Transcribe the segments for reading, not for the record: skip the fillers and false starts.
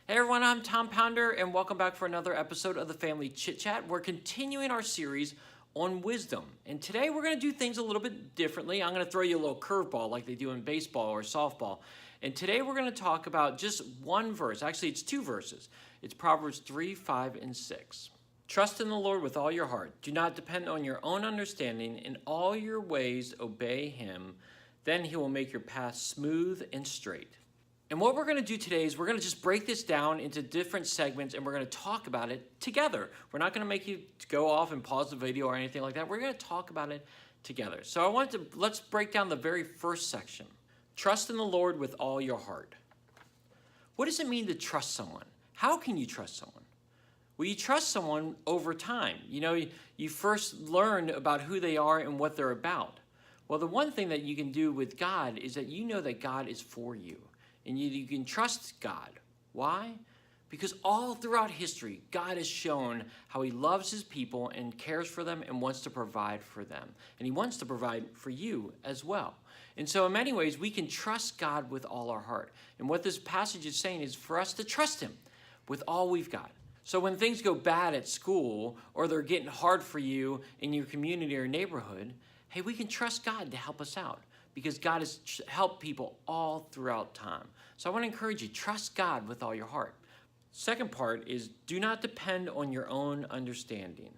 Hey everyone, I'm Tom Pounder, and welcome back for another episode of the Family Chit Chat. We're continuing our series on wisdom, and today we're going to do things a little bit differently. I'm going to throw you a little curveball like they do in baseball or softball. And today we're going to talk about just one verse. Actually, it's two verses. It's Proverbs 3, 5, and 6. Trust in the Lord with all your heart. Do not depend on your own understanding. In all your ways obey him. Then he will make your path smooth and straight. And what we're going to do today is we're going to just break this down into different segments and we're going to talk about it together. We're not going to make you go off and pause the video or anything like that. We're going to talk about it together. So let's break down the very first section. Trust in the Lord with all your heart. What does it mean to trust someone? How can you trust someone? Well, you trust someone over time. You first learn about who they are and what they're about. Well, the one thing that you can do with God is that you know that God is for you. And you can trust God. Why? Because all throughout history, God has shown how he loves his people and cares for them and wants to provide for them. And he wants to provide for you as well. And so in many ways, we can trust God with all our heart. And what this passage is saying is for us to trust him with all we've got. So when things go bad at school or they're getting hard for you in your community or neighborhood, hey, we can trust God to help us out. Because God has helped people all throughout time. So I want to encourage you, trust God with all your heart. Second part is do not depend on your own understanding.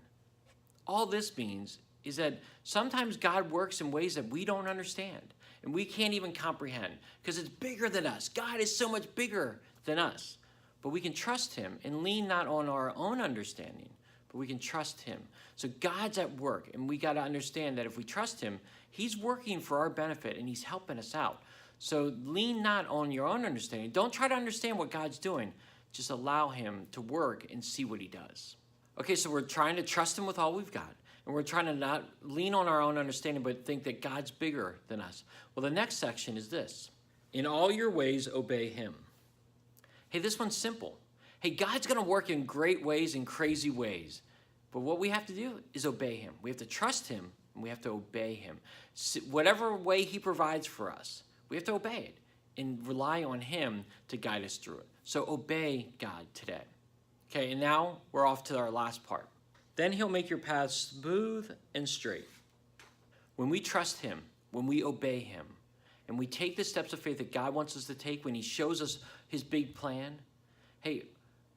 All this means is that sometimes God works in ways that we don't understand and we can't even comprehend because it's bigger than us. God is so much bigger than us. But we can trust him and lean not on our own understanding, but we can trust him. So God's at work, and we got to understand that if we trust him, he's working for our benefit, and he's helping us out. So lean not on your own understanding. Don't try to understand what God's doing. Just allow him to work and see what he does. Okay, so we're trying to trust him with all we've got, and we're trying to not lean on our own understanding, but think that God's bigger than us. Well, the next section is this. In all your ways, obey him. Hey, this one's simple. Hey, God's going to work in great ways and crazy ways. But what we have to do is obey him. We have to trust him, and we have to obey him. Whatever way he provides for us, we have to obey it and rely on him to guide us through it. So obey God today. Okay, and now we're off to our last part. Then he'll make your path smooth and straight. When we trust him, when we obey him, and we take the steps of faith that God wants us to take, when he shows us his big plan, hey,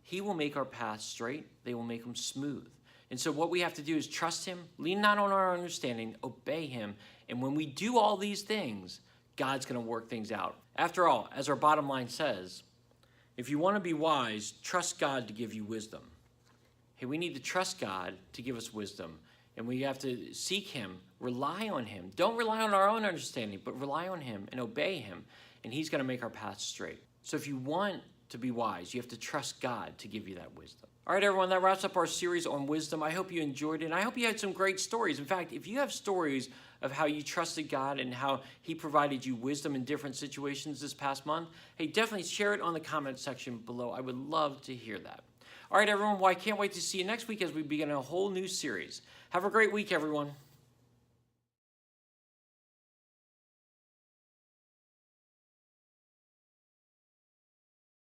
he will make our paths straight. They will make them smooth. And so what we have to do is trust him, lean not on our understanding, obey him. And when we do all these things, God's going to work things out. After all, as our bottom line says, if you want to be wise, trust God to give you wisdom. Hey, we need to trust God to give us wisdom. And we have to seek him, rely on him. Don't rely on our own understanding, but rely on him and obey him. And he's going to make our paths straight. So if you want to be wise, you have to trust God to give you that wisdom. All right, everyone, that wraps up our series on wisdom. I hope you enjoyed it, and I hope you had some great stories. In fact, if you have stories of how you trusted God and how he provided you wisdom in different situations this past month, hey, definitely share it on the comment section below. I would love to hear that. All right, everyone, well, I can't wait to see you next week as we begin a whole new series. Have a great week, everyone.